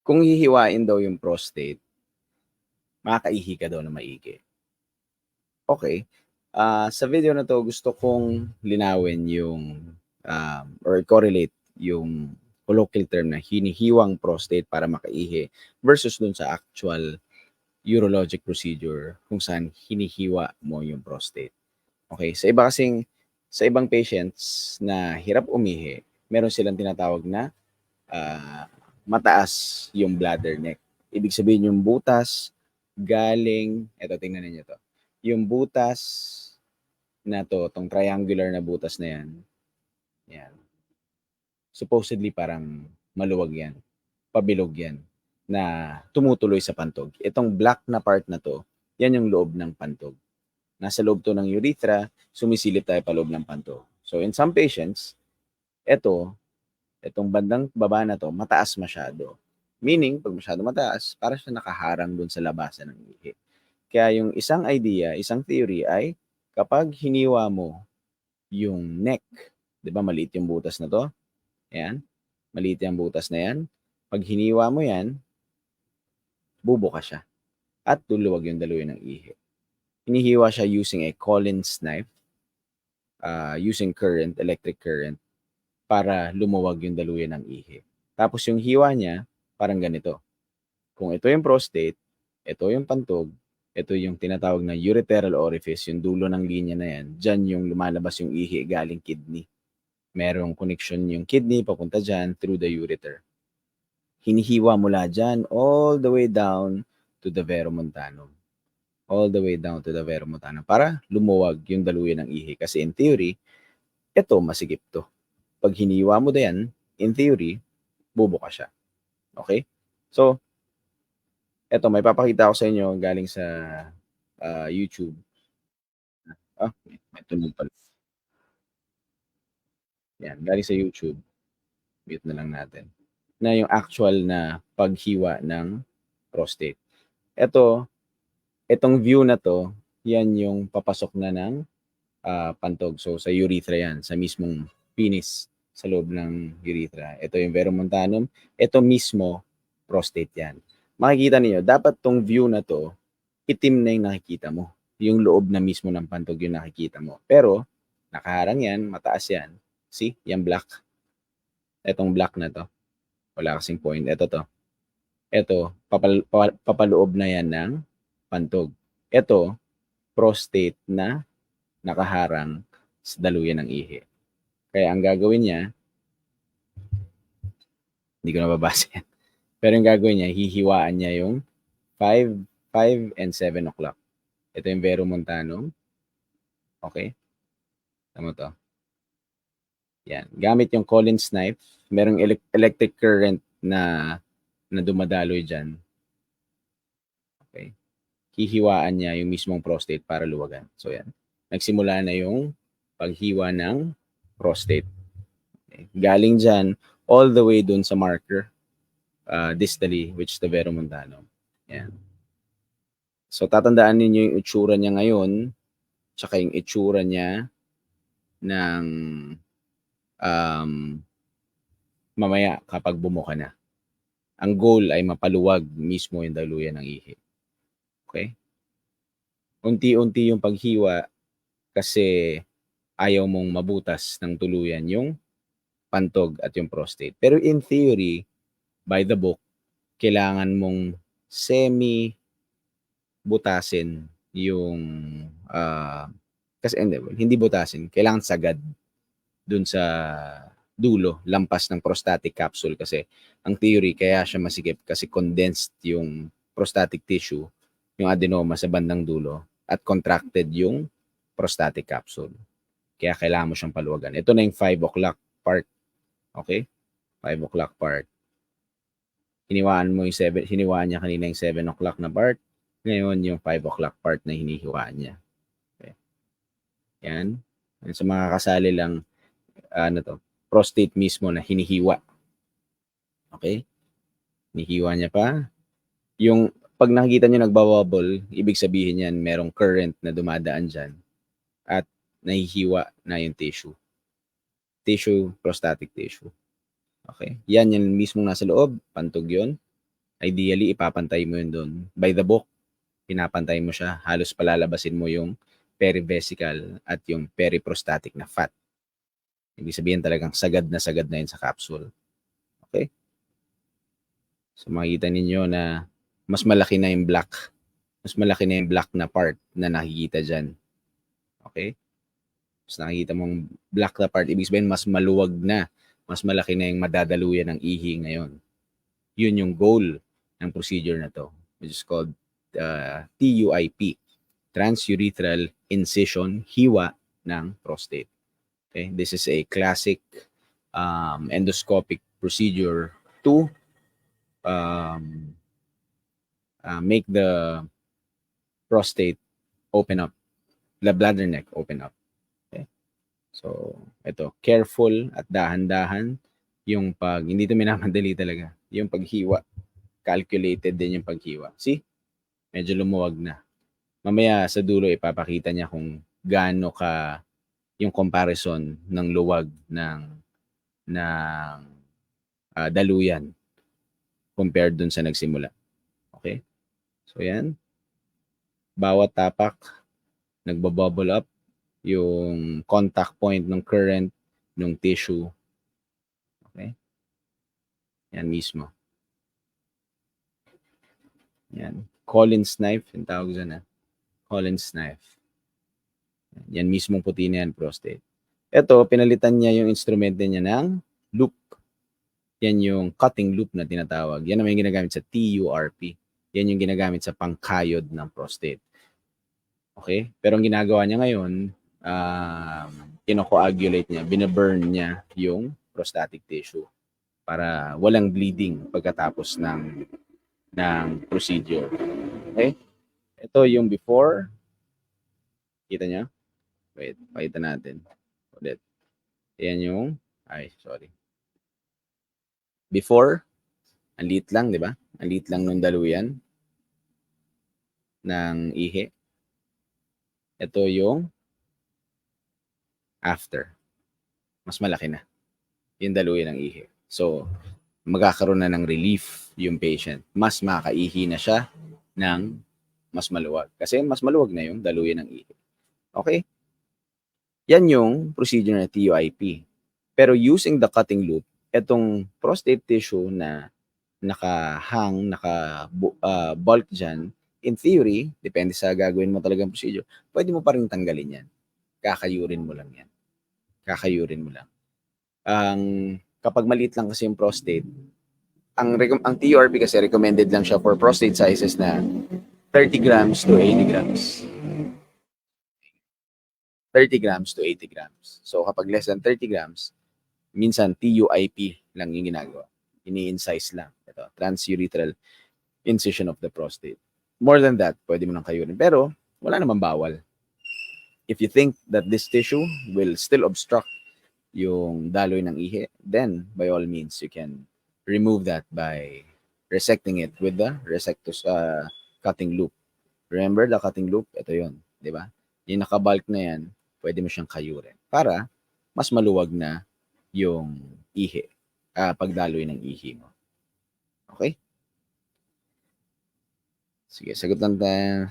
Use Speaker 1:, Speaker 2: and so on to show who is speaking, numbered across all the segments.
Speaker 1: Kung hihiwain daw yung prostate, makakaihi ka daw na maigi. Okay. Sa video na 'to gusto kong linawin yung, or correlate yung colloquial term na hinihiwang prostate para makaihi versus dun sa actual urologic procedure kung saan hinihiwa mo yung prostate. Okay, sa ibang patients na hirap umihi, meron silang tinatawag na, mataas yung bladder neck. Ibig sabihin yung butas galing eto tingnan ninyo 'to, yung butas na 'to, 'tong triangular na butas na 'yan, supposedly parang maluwag 'yan, pabilog 'yan, na tumutuloy sa pantog. Itong black na part na 'to, 'yan yung loob ng pantog. Nasa loob 'to ng urethra, sumisilip tayo paloob ng pantog. So in some patients, itong bandang baba na 'to, mataas masyado. Meaning 'pag masyadong mataas, para siyang nakaharang dun sa labasan ng ihi. Kaya yung isang idea, isang theory ay kapag hiniwa mo yung neck, 'di ba maliit yung butas na 'to, ayan, maliit yang butas na 'yan. 'Pag hiniwa mo 'yan, bubuka siya at luluwag yung daluyan ng ihi. Hinihiwa siya using a Collins knife, using current, electric current, para lumuwag yung daluyan ng ihi. Tapos yung hiwa niya, parang ganito. Kung ito yung prostate, ito yung pantog, ito yung tinatawag na ureteral orifice, yung dulo ng linya na yan, dyan yung lumalabas yung ihi galing kidney. Merong connection yung kidney papunta dyan through the ureter. Hinihiwa mula dyan all the way down to the verumontanum. All the way down to the verumontanum para lumuwag yung daluyan ng ihi. Kasi in theory, ito masigip to. Pag hiniwa mo na yan, in theory, bubuka siya. Okay? So, eto may papakita ko sa inyo galing sa YouTube. May tunog pala. Yan, galing sa YouTube. Mute na lang natin. Na yung actual na paghiwa ng prostate. Itong view na to, yan yung papasok na ng pantog. So sa urethra yan, sa mismong penis, sa loob ng urethra. Ito yung verumontanum. Ito mismo, prostate yan. Makikita niyo dapat tong view na to, itim na yung nakikita mo. Yung loob na mismo ng pantog yung nakikita mo. Pero, nakaharang yan, mataas yan. See? Yan black. Etong black na to. Wala kasing point. Ito to. Ito, papaloob na yan ng pantog. Ito, prostate na nakaharang sa daluyan ng ihi. Kaya ang gagawin niya, hindi ko nababasa yan. Pero yung gagawin niya, hihiwaan niya yung 5 and 7 o'clock. Ito yung verumontanum. Okay? Tama to. Yan. Gamit yung Collins knife, merong electric current na dumadaloy dyan. Okay? Hihiwaan niya yung mismong prostate para luwagan. So yan. Nagsimula na yung paghiwa ng prostate. Okay? Galing dyan, all the way dun sa marker, distally, which is the verumontanum. Yan. So tatandaan ninyo yung itsura niya ngayon, tsaka yung itsura niya ng mamaya kapag bumuka na. Ang goal ay mapaluwag mismo yung daluyan ng ihi. Okay? Unti-unti yung paghiwa kasi ayaw mong mabutas ng tuluyan yung pantog at yung prostate. Pero in theory, by the book, kailangan mong semi-butasin yung kasi hindi butasin, kailangan sagad dun sa dulo, lampas ng prostatic capsule kasi ang theory kaya siya masikip kasi condensed yung prostatic tissue, yung adenoma sa bandang dulo at contracted yung prostatic capsule. Kaya kailangan mo siyang paluwagan. Ito na yung 5 o'clock part. Okay? 5 o'clock part. Hiniwaan niya kanina yung 7 o'clock na part. Ngayon yung 5 o'clock part na hinihiwaan niya. Okay. Yan. Sa mga kasali lang, prostate mismo na hinihiwa. Okay? Hinihiwa niya pa. Yung pag nakikita niyo nagbabubble, ibig sabihin yan merong current na dumadaan dyan at nahihiwa na yung tissue. Prostatic tissue. Okay? Yan yung mismong nasa loob, pantog yun. Ideally, ipapantay mo yun doon. By the book, pinapantay mo siya. Halos palalabasin mo yung perivesical at yung periprostatic na fat. Ibig sabihin talagang sagad na yun sa capsule. Okay? So makikita ninyo na mas malaki na yung black. Mas malaki na yung black na part na nakikita dyan. Okay? Mas nakikita mong black na part, ibig sabihin mas maluwag na. Mas malaki na yung madadaluyan ng ihi ngayon. Yun yung goal ng procedure na to, which is called TUIP, transurethral incision, hiwa ng prostate. Okay? This is a classic endoscopic procedure to make the prostate open up, the bladder neck open up. Okay? So, ito, careful at dahan-dahan yung hindi ito minamadali talaga. Yung paghiwa, calculated din yung paghiwa. See? Medyo lumuwag na. Mamaya sa dulo ipapakita niya kung gaano ka yung comparison ng luwag ng daluyan compared dun sa nagsimula. Okay? So yan. Bawat tapak nagbo-bubble up yung contact point ng current ng tissue. Okay? Yan mismo. Yan. Collins knife, yung tawag dyan na. Collins knife. Yan mismong puti na yan, prostate. Ito, pinalitan niya yung instrument niya ng loop. Yan yung cutting loop na tinatawag. Yan naman yung ginagamit sa TURP. Yan yung ginagamit sa pangkayod ng prostate. Okay? Pero ang ginagawa niya ngayon, kino-coagulate niya, binaburn niya yung prostatic tissue para walang bleeding pagkatapos ng procedure. Okay? Ito yung before. Kita niyo? Wait, pakita natin. Ulit. Ayan yung, sorry. Before, ang liit lang, di ba? Ang liit lang nung daluyan ng ihi. Ito yung after. Mas malaki na yung daluyan ng ihi. So, magkakaroon na ng relief yung patient. Mas makaihi na siya ng mas maluwag. Kasi mas maluwag na yung daluyan ng ihi. Okay? Yan yung procedure na TUIP. Pero using the cutting loop, itong prostate tissue na naka-bulk dyan, in theory, depende sa gagawin mo talagang procedure, pwede mo pa rin tanggalin yan. Kakayurin mo lang yan. Kakayurin mo lang. Kapag maliit lang kasi yung prostate, ang TURP kasi recommended lang siya for prostate sizes na 30 grams to 80 grams. 30 grams to 80 grams. So kapag less than 30 grams, minsan TUIP lang yung ginagawa. Ini-incise lang. Ito, transurethral incision of the prostate. More than that, pwede mo nang kayurin. Pero wala namang bawal. If you think that this tissue will still obstruct yung daloy ng ihi, then by all means, you can remove that by resecting it with the resectus cutting loop. Remember the cutting loop? Ito yun. Di ba? Yung nakabulk na yan, pwede mo siyang kayurin para mas maluwag na yung ihi, pagdaloy ng ihi mo. Okay? Sige, sagot lang tayo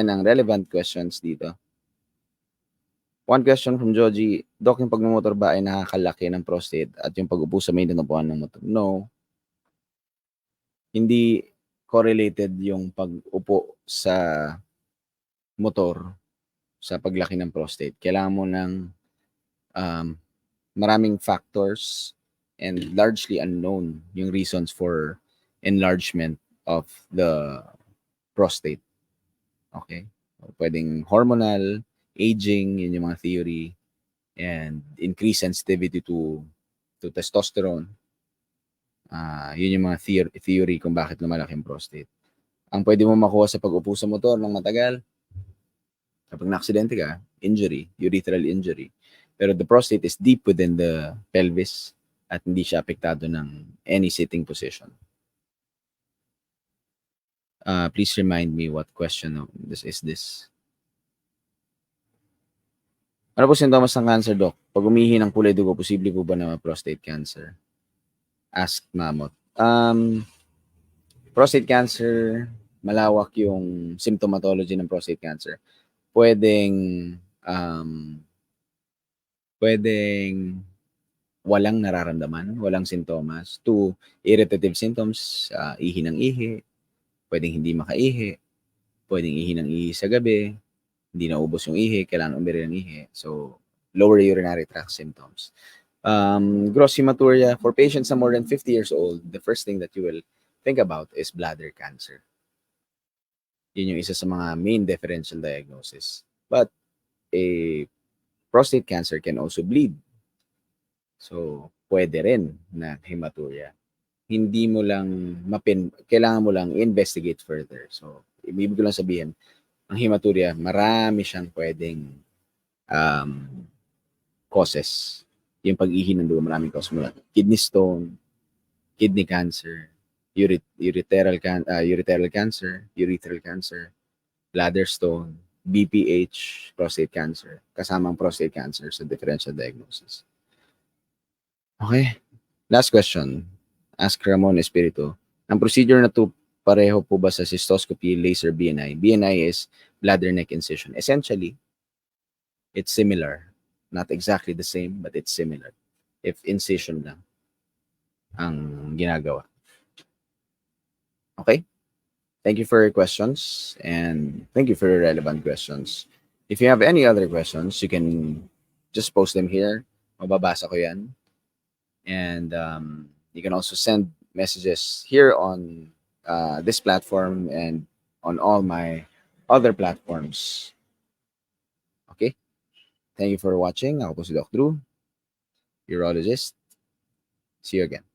Speaker 1: ng relevant questions dito. One question from Joji, Doc, yung pagmumotor ba ay nakakalaki ng prostate at yung pag-upo sa may nanupuan ng motor? No. Hindi correlated yung pag-upo sa motor sa paglaki ng prostate. Kailangan mo ng maraming factors and largely unknown yung reasons for enlargement of the prostate. Okay? Pwedeng hormonal, aging, yun yung mga theory, and increased sensitivity to testosterone. Yun yung mga theory kung bakit lumalaki yung prostate. Ang pwede mo makuha sa pag-upo sa motor ng matagal, kapag na-aksidente ka, injury, urethral injury. Pero the prostate is deep within the pelvis at hindi siya apektado ng any sitting position. Please remind me what question is this. Ano po sintomas ng cancer, Doc? Pag umihi ng kulay dugo, posible po ba na prostate cancer? Ask Mammoth. Prostate cancer, malawak yung symptomatology ng prostate cancer. Pwedeng walang nararamdaman, walang sintomas. 2, irritative symptoms, ihi ng ihi, pwedeng hindi makaihi, pwedeng ihi ng ihi sa gabi, hindi naubos yung ihi, kailangan umiri ng ihi. So, lower urinary tract symptoms. Gross hematuria, for patients na more than 50 years old, the first thing that you will think about is bladder cancer. Yun yung isa sa mga main differential diagnosis. But a prostate cancer can also bleed. So, pwede rin na hematuria. Hindi mo lang kailangan mo lang investigate further. So, ibig ko lang sabihin, ang hematuria, marami siyang pwedeng causes. Yung pag-ihi ng dugo, maraming causes mula. Kidney stone, kidney cancer, urethral cancer, bladder stone, BPH, prostate cancer, kasamang prostate cancer sa differential diagnosis. Okay. Last question. Ask Ramon Espiritu. Ang procedure na to pareho po ba sa cystoscopy, laser, BNI? BNI is bladder neck incision. Essentially, it's similar. Not exactly the same, but it's similar. If incision lang ang ginagawa. Okay? Thank you for your questions and thank you for your relevant questions. If you have any other questions, you can just post them here. Mababasa ko yan. And you can also send messages here on this platform and on all my other platforms. Okay? Thank you for watching. Ako po si Doc Drew, urologist. See you again.